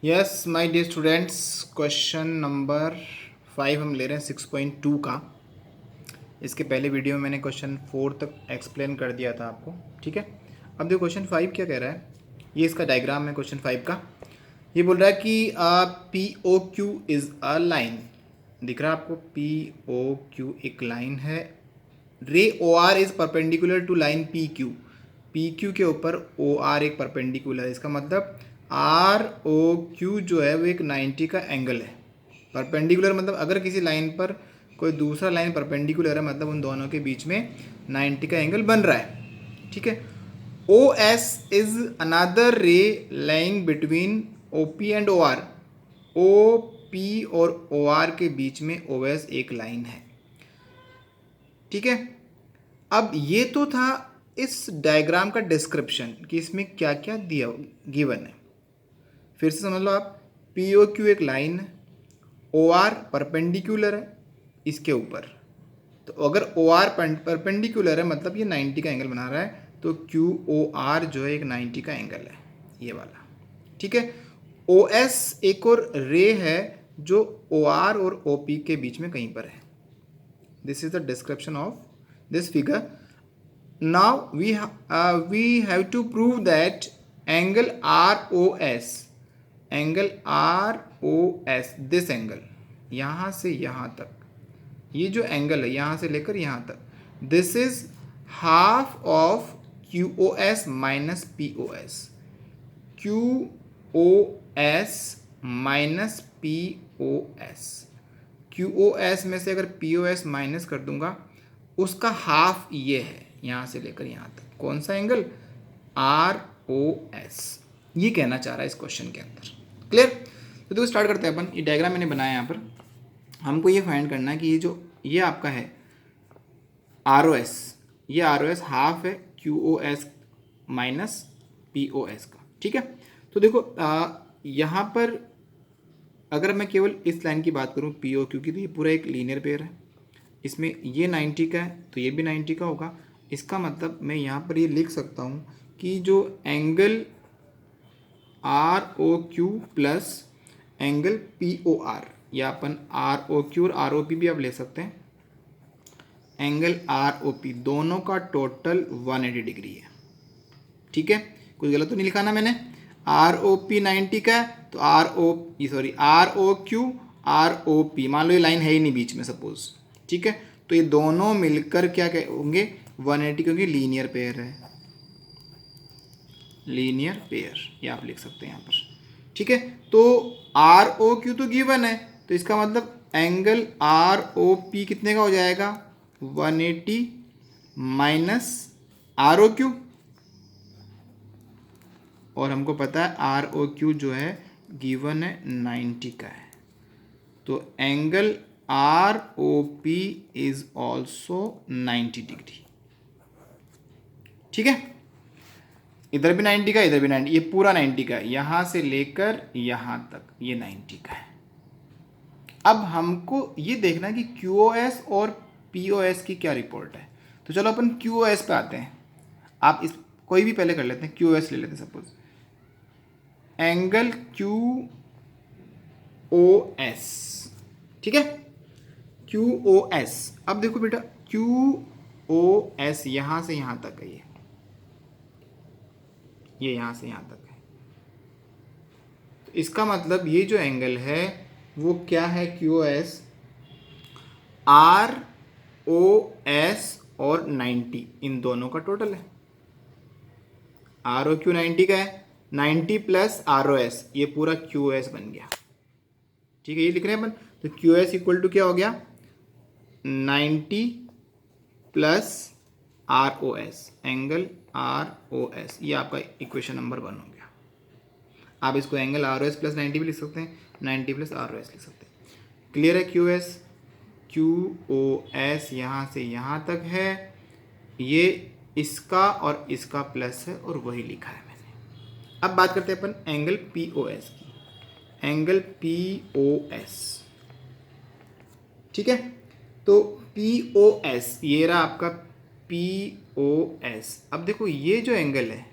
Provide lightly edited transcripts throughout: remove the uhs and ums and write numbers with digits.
Yes my dear students, question number 5 हम ले रहे हैं 6.2 का। इसके पहले वीडियो में मैंने क्वेश्चन 4 तक एक्सप्लेन कर दिया था आपको। ठीक है, अब देखो क्वेश्चन 5 क्या कह रहा है। ये इसका डायग्राम है क्वेश्चन 5 का। ये बोल रहा है कि P O Q is a line. दिख रहा है आपको, पी ओ क्यू एक लाइन है। Ray O R is perpendicular to line P Q के ऊपर ओ आर एक परपेंडिकुलर है। इसका मतलब आर ओ क्यू जो है वो एक 90 का एंगल है। परपेंडिकुलर मतलब अगर किसी लाइन पर कोई दूसरा लाइन परपेंडिकुलर है, मतलब उन दोनों के बीच में 90 का एंगल बन रहा है। ठीक है, O S is another ray lying between O P and O R. O P और ओ आर के बीच में ओ एस एक लाइन है। ठीक है, अब ये तो था इस डायग्राम का डिस्क्रिप्शन कि इसमें क्या क्या दिया गिवन है। फिर से समझ लो आप, पी ओ क्यू एक लाइन है, ओ आर परपेंडिकुलर है इसके ऊपर। तो अगर ओ आर परपेंडिकुलर है मतलब ये 90 का एंगल बना रहा है, तो क्यू ओ आर जो है एक 90 का एंगल है, ये वाला। ठीक है, ओ एस एक और रे है जो ओ आर और ओ पी के बीच में कहीं पर है। This is the description of this figure. Now we have to prove that angle ROS, this angle यहाँ से यहाँ तक, ये जो एंगल है यहाँ से लेकर यहाँ तक, this is half of Q O S minus P O S. Q O S minus P O S. Q O S में से अगर पी ओ एस माइनस कर दूंगा, उसका हाफ ये है यहाँ से लेकर यहाँ तक। कौन सा एंगल? R O S. ये कहना चाह रहा है इस क्वेश्चन के अंदर। क्लियर? तो देखो स्टार्ट करते हैं अपन। ये डायग्राम मैंने बनाया यहाँ पर। हमको ये फाइंड करना है कि ये जो ये आपका है आर ओ एस, ये आर ओ एस हाफ है Q O S minus P O S का। ठीक है, तो देखो यहाँ पर अगर मैं केवल इस लाइन की बात करूँ पी ओ क्यू की, तो ये पूरा एक लीनियर पेयर है। इसमें ये 90 का है तो ये भी 90 का होगा। इसका मतलब मैं यहाँ पर ये लिख सकता हूँ कि जो angle R O Q plus angle P O R, या अपन आर ओ क्यू और आर ओ पी भी आप ले सकते हैं, एंगल आर ओ पी दोनों का टोटल 180 डिग्री है। ठीक है, कुछ गलत तो नहीं लिखा ना मैंने। आर ओ पी 90 का है तो R O Q R O P, मान लो ये लाइन है ही नहीं बीच में सपोज। ठीक है, तो ये दोनों मिलकर क्या होंगे 180, क्योंकि लीनियर पेयर है, लीनियर पेयर ये आप लिख सकते हैं यहाँ पर। ठीक है, तो आर ओ क्यू तो गिवन है, तो इसका मतलब एंगल आर ओ पी कितने का हो जाएगा 180 माइनस आर ओ क्यू, और हमको पता है आर ओ क्यू जो है गिवन है 90 का है, तो angle R O P is also 90 degree. ठीक है, इधर भी 90 का, इधर भी 90, ये पूरा 90 का है, यहां से लेकर यहां तक ये 90 का है। अब हमको ये देखना है कि क्यू ओ एस और पी ओ एस की क्या रिपोर्ट है। तो चलो अपन क्यू ओ एस पे आते हैं। आप इस कोई भी पहले कर लेते हैं, क्यू ओ एस ले लेते हैं suppose. Angle Q O S, ठीक है, क्यू ओ एस। अब देखो बेटा, क्यू ओ एस यहां से यहां तक है, ये यहां से यहां तक है। तो इसका मतलब ये जो एंगल है वो क्या है, Q O S R O S और 90 इन दोनों का टोटल है। आर ओ क्यू 90 का है, 90 प्लस आर ओ एस, ये पूरा क्यू ओ एस बन गया। ठीक है, ये लिख रहे हैं अपन। तो क्यू एस इक्वल टू क्या हो गया 90 plus R O S, angle R O S, ये आपका इक्वेशन नंबर 1 हो गया। आप इसको angle R O S plus 90 भी लिख सकते हैं, 90 प्लस आर ओ एस लिख सकते हैं। क्लियर है? क्यू ओ एस यहाँ से यहाँ तक है, ये इसका और इसका प्लस है और वही लिखा है मैंने। अब बात करते हैं अपन एंगल पी ओ एस की। एंगल पी ओ एस, ठीक है, तो पी ओ एस ये रहा आपका पी ओ एस। अब देखो ये जो एंगल है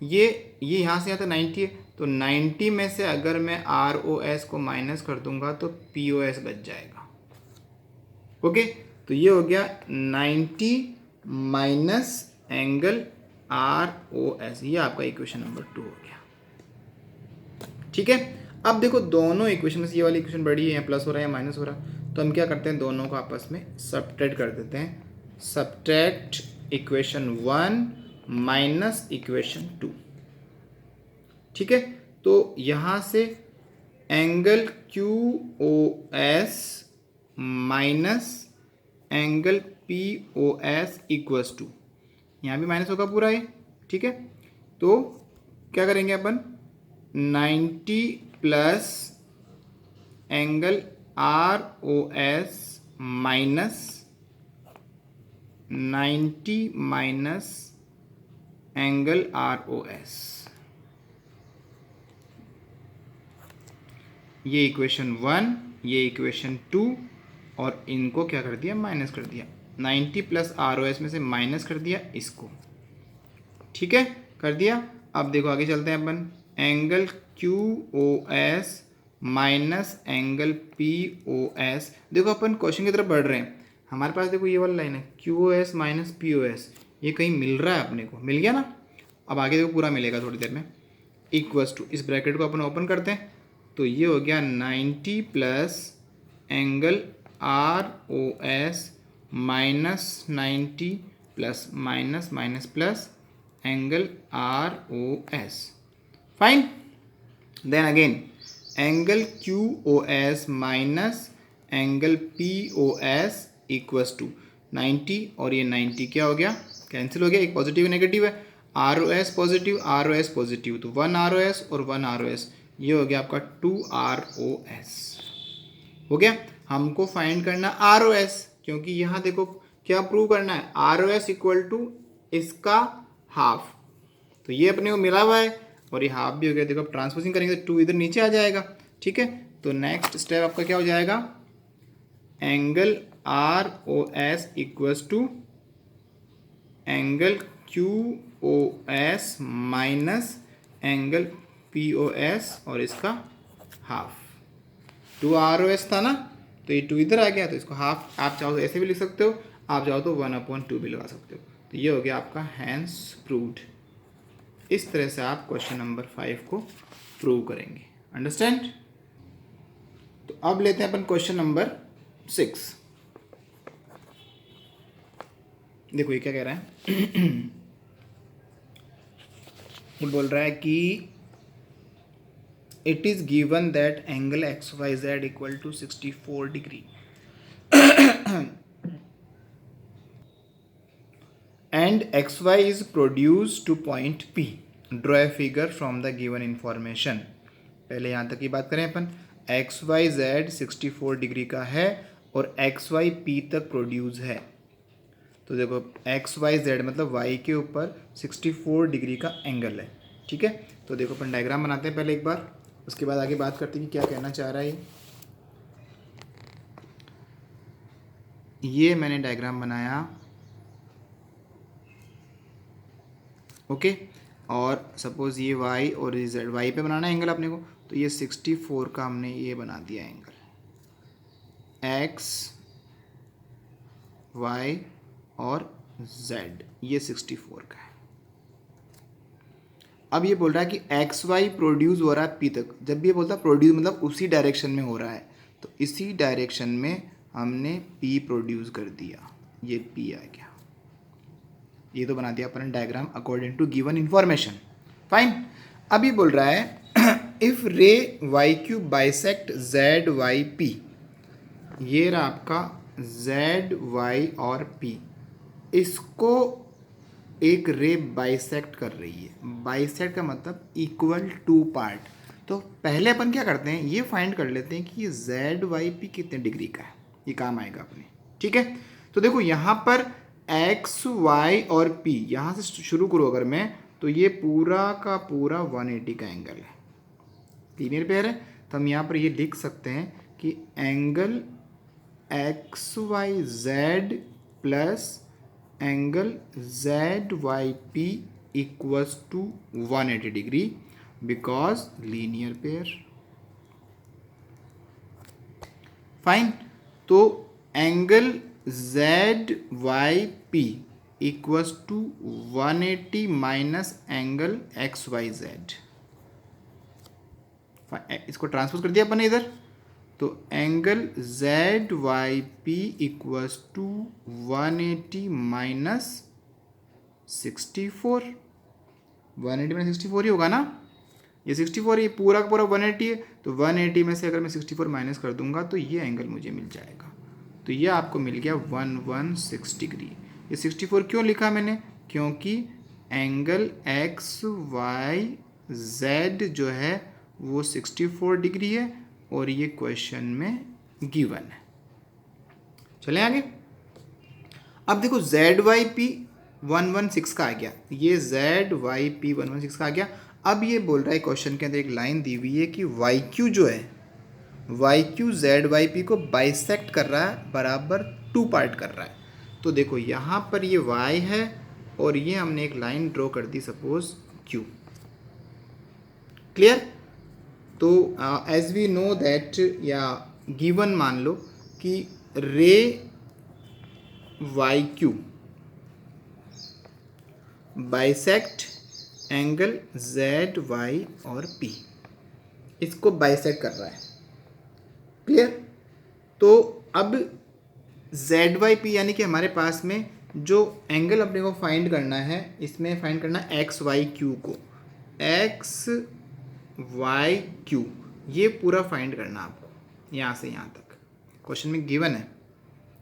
ये यहाँ से यहाँ तक 90 है, तो 90 में से अगर मैं ROS को माइनस कर दूंगा तो POS बच जाएगा। ओके, तो ये हो गया 90 माइनस एंगल ROS, ये आपका इक्वेशन नंबर 2 हो गया। ठीक है, अब देखो दोनों इक्वेशन में से ये वाली इक्वेशन बड़ी है, या प्लस हो रहा है या माइनस हो रहा है, तो हम क्या करते हैं, दोनों को आपस में सब्ट्रैक्ट कर देते हैं। Subtract equation 1 minus equation 2। ठीक है, तो यहाँ से angle QOS minus angle POS equals to, यहाँ भी माइनस होगा पूरा ये। ठीक है, तो क्या करेंगे अपन, 90 plus angle ROS minus 90 minus angle ROS, ये इक्वेशन 1, ये इक्वेशन 2, और इनको क्या कर दिया, माइनस कर दिया। 90 प्लस ROS में से माइनस कर दिया इसको। ठीक है, कर दिया। अब देखो आगे चलते हैं अपन, angle QOS minus angle POS। देखो अपन क्वेश्चन की तरफ बढ़ रहे हैं, हमारे पास देखो ये वाला लाइन है QOS माइनस POS, ये कहीं मिल रहा है अपने को, मिल गया ना। अब आगे देखो पूरा मिलेगा थोड़ी देर में, इक्वल्स टू, इस ब्रैकेट को अपन ओपन करते हैं, तो ये हो गया 90 plus angle ROS minus 90 plus minus minus plus angle ROS। Fine, then again angle QOS minus angle POS equals to 90, और ये 90 क्या हो गया, कैंसिल हो गया, एक पॉजिटिव नेगेटिव है, ROS पॉजिटिव ROS पॉजिटिव, तो 1 ROS और 1 ROS, ये हो गया आपका 2 ROS। हो गया, हमको फाइंड करना ROS, क्योंकि यहाँ देखो क्या प्रूव करना है, ROS इक्वल टू इसका हाफ, तो ये अपने को मिला हुआ है और ये हाफ भी हो गया। देखो अब ट्रांसपोजिंग करेंगे तो 2 इधर नीचे आ जाएगा। ठीक है, तो नेक्स्ट स्टेप आपका क्या हो जाएगा, angle ROS equals to angle QOS minus angle POS और इसका हाफ। 2 ROS था ना, तो ये 2 इधर आ गया, तो इसको हाफ, आप चाहो तो ऐसे भी लिख सकते हो, आप चाहो तो 1/2 भी लगा सकते हो। तो ये हो गया आपका हैंस प्रूव्ड। इस तरह से आप क्वेश्चन नंबर 5 को प्रूव करेंगे। अंडरस्टैंड। तो अब लेते हैं अपन क्वेश्चन नंबर 6। देखो ये क्या कह रहा है ये बोल रहा है कि it is given that angle XYZ equal to 64 degree and XY is produced to point P. Draw a figure from the given information. पहले यहाँ तक की बात करें अपन, XYZ 64 डिग्री का है और XY P तक प्रोड्यूस है। तो देखो XYZ मतलब Y के ऊपर 64 डिग्री का एंगल है। ठीक है, तो देखो अपन डायग्राम बनाते हैं पहले एक बार, उसके बाद आगे बात करते हैं कि क्या कहना चाह रहा है ये मैंने डायग्राम बनाया। ओके, और सपोज ये Y और ये Z, Y पे बनाना है एंगल अपने को, तो ये 64 का हमने ये बना दिया एंगल, X Y और Z, ये 64 का है। अब ये बोल रहा है कि XY प्रोड्यूस हो रहा है P तक। जब भी ये बोलता है प्रोड्यूस मतलब उसी डायरेक्शन में हो रहा है, तो इसी डायरेक्शन में हमने P प्रोड्यूस कर दिया, ये P आ गया। ये तो बना दिया अपन diagram according to given information. Fine, अब ये बोल रहा है इफ रे YQ बाइसेक्ट ZYP, ये रहा आपका ZY और P, इसको एक रे बाइसेक्ट कर रही है। बाइसेक्ट का मतलब इक्वल टू पार्ट। तो पहले अपन क्या करते हैं, ये फाइंड कर लेते हैं कि ये ZYP कितने डिग्री का है, ये काम आएगा अपने। ठीक है, तो देखो यहाँ पर XY और P, यहाँ से शुरू करो अगर मैं, तो ये पूरा का पूरा 180 का एंगल है, लीनियर पेयर है। तो हम यहाँ पर ये लिख सकते हैं कि angle XYZ plus angle ZYP equals to 180 degree, because linear pair. Fine. तो angle Z Y P equals to 180 minus angle X Y Z. इसको ट्रांसपोज कर दिया अपन ने इधर, तो angle Z Y P equals to 180 minus 64। 180 minus 64 ही होगा ना, ये 64, ये पूरा का पूरा 180 है, तो 180 में से अगर मैं 64 माइनस कर दूंगा तो ये एंगल मुझे मिल जाएगा। तो ये आपको मिल गया 116 डिग्री। ये 64 क्यों लिखा मैंने, क्योंकि एंगल एक्स वाई जेड जो है वो 64 डिग्री है और ये क्वेश्चन में गिवन है। चलें आगे। अब देखो जेड वाई पी 116 का आ गया, ये जेड वाई पी 116 का आ गया। अब ये बोल रहा है क्वेश्चन के अंदर एक लाइन दी हुई है कि वाई क्यू जो है, Y Q Z Y P को बाइसेक्ट कर रहा है, बराबर 2 पार्ट कर रहा है। तो देखो यहाँ पर ये y है और ये हमने एक लाइन ड्रॉ कर दी सपोज q। क्लियर। तो एज वी नो दैट, या गिवन मान लो कि ray Y Q bisect angle Z Y और p, इसको बाइसेक्ट कर रहा है। क्लियर। तो अब जेड वाई पी यानी कि हमारे पास में जो एंगल अपने को फाइंड करना है, इसमें फाइंड करना है एक्स वाई क्यू को, एक्स वाई क्यू ये पूरा फाइंड करना आपको यहाँ से यहाँ तक। क्वेश्चन में गिवन है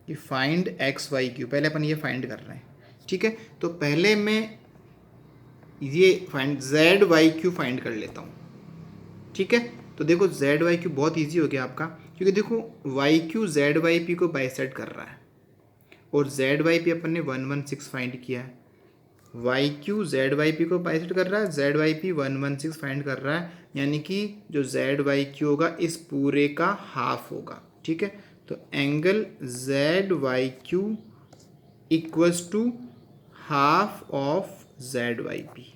कि फाइंड एक्स वाई क्यू, पहले अपन ये फाइंड कर रहे हैं। ठीक है, तो पहले मैं ये find Z Y Q find कर लेता हूँ। ठीक है, तो देखो जेड वाई क्यू बहुत ईजी हो गया आपका, क्योंकि देखो Y Q Z Y P को बाइसेक्ट कर रहा है और जेड वाई पी अपन ने 116 फाइंड किया है। Y Q Z Y P को बाइसेक्ट कर रहा है, जेड वाई पी 116 फाइंड कर रहा है, यानी कि जो जेड वाई क्यू होगा इस पूरे का हाफ होगा। ठीक है, तो angle Z Y Q equals to half of Z Y P,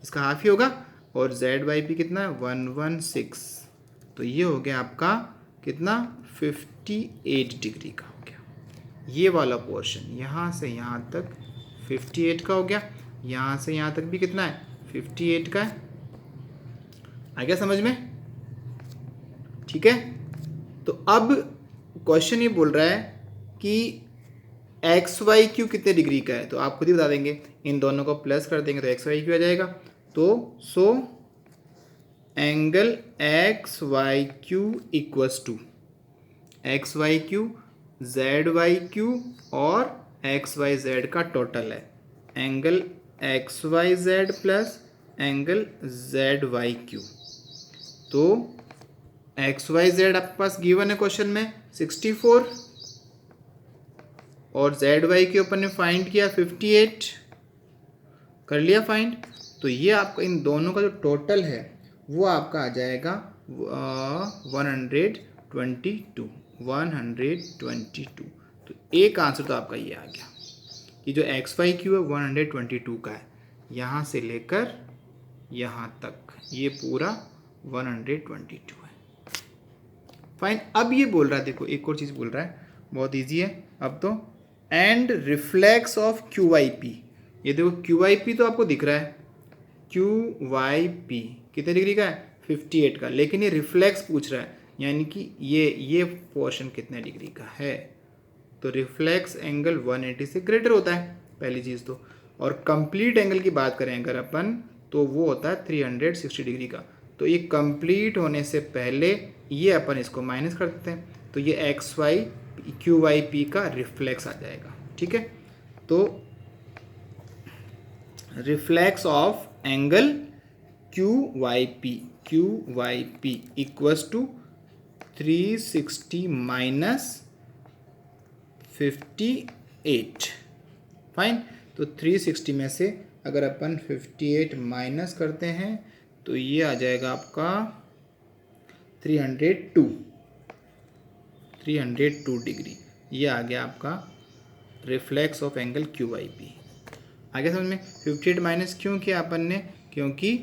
इसका हाफ ही होगा। और जेड वाई पी कितना है 116, तो ये हो गया आपका कितना 58 डिग्री का हो गया। ये वाला पोर्शन यहाँ से यहाँ तक 58 का हो गया, यहाँ से यहाँ तक भी कितना है 58 का है। आ गया समझ में। ठीक है, तो अब क्वेश्चन ये बोल रहा है कि एक्स वाई क्यू कितने डिग्री का है, तो आप खुद ही बता देंगे, इन दोनों को प्लस कर देंगे तो एक्स वाई क्यू आ जाएगा। तो so angle X Y Q equals to X Y Q Z Y Q और एक्स वाई जेड का टोटल है angle X Y Z plus angle Z Y Q. तो एक्स वाई जेड आपके पास given है क्वेश्चन में 64 और Z Y Q अपन ने फाइंड किया 58, कर लिया फाइंड। तो ये आपका इन दोनों का जो टोटल है वो आपका आ जाएगा 122। तो एक आंसर तो आपका ये आ गया कि जो एक्स वाई क्यू है 122 का है, यहाँ से लेकर यहाँ तक ये पूरा 122 है। फाइन। अब ये बोल रहा है, देखो एक और चीज़ बोल रहा है, बहुत इजी है अब तो, and reflex of Q Y P. ये देखो क्यू वाई पी तो आपको दिख रहा है, क्यू वाई पी कितने डिग्री का है 58 का, लेकिन ये रिफ्लेक्स पूछ रहा है, यानी कि ये पोर्शन कितने डिग्री का है। तो रिफ्लेक्स एंगल 180 से ग्रेटर होता है पहली चीज़ तो, और कंप्लीट एंगल की बात करें अगर अपन तो वो होता है 360 डिग्री का। तो ये कंप्लीट होने से पहले ये अपन इसको माइनस कर देते हैं, तो ये X Y Q Y P का रिफ्लेक्स आ जाएगा। ठीक है, तो reflex of angle Q Y P equals to 360 minus 58। Fine. तो 360 में से अगर अपन 58 माइनस करते हैं तो ये आ जाएगा आपका 302 डिग्री। ये आ गया आपका reflex of angle Q Y P. आगे समझ में। 58 माइनस क्यों किया अपन ने, क्योंकि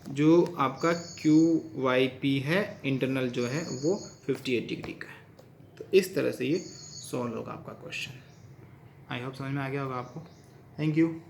जो आपका क्यू वाई पी है इंटरनल जो है वो 58 डिग्री का है। तो इस तरह से ये सॉल्व होगा आपका क्वेश्चन। आई होप समझ में आ गया होगा आपको। Thank you.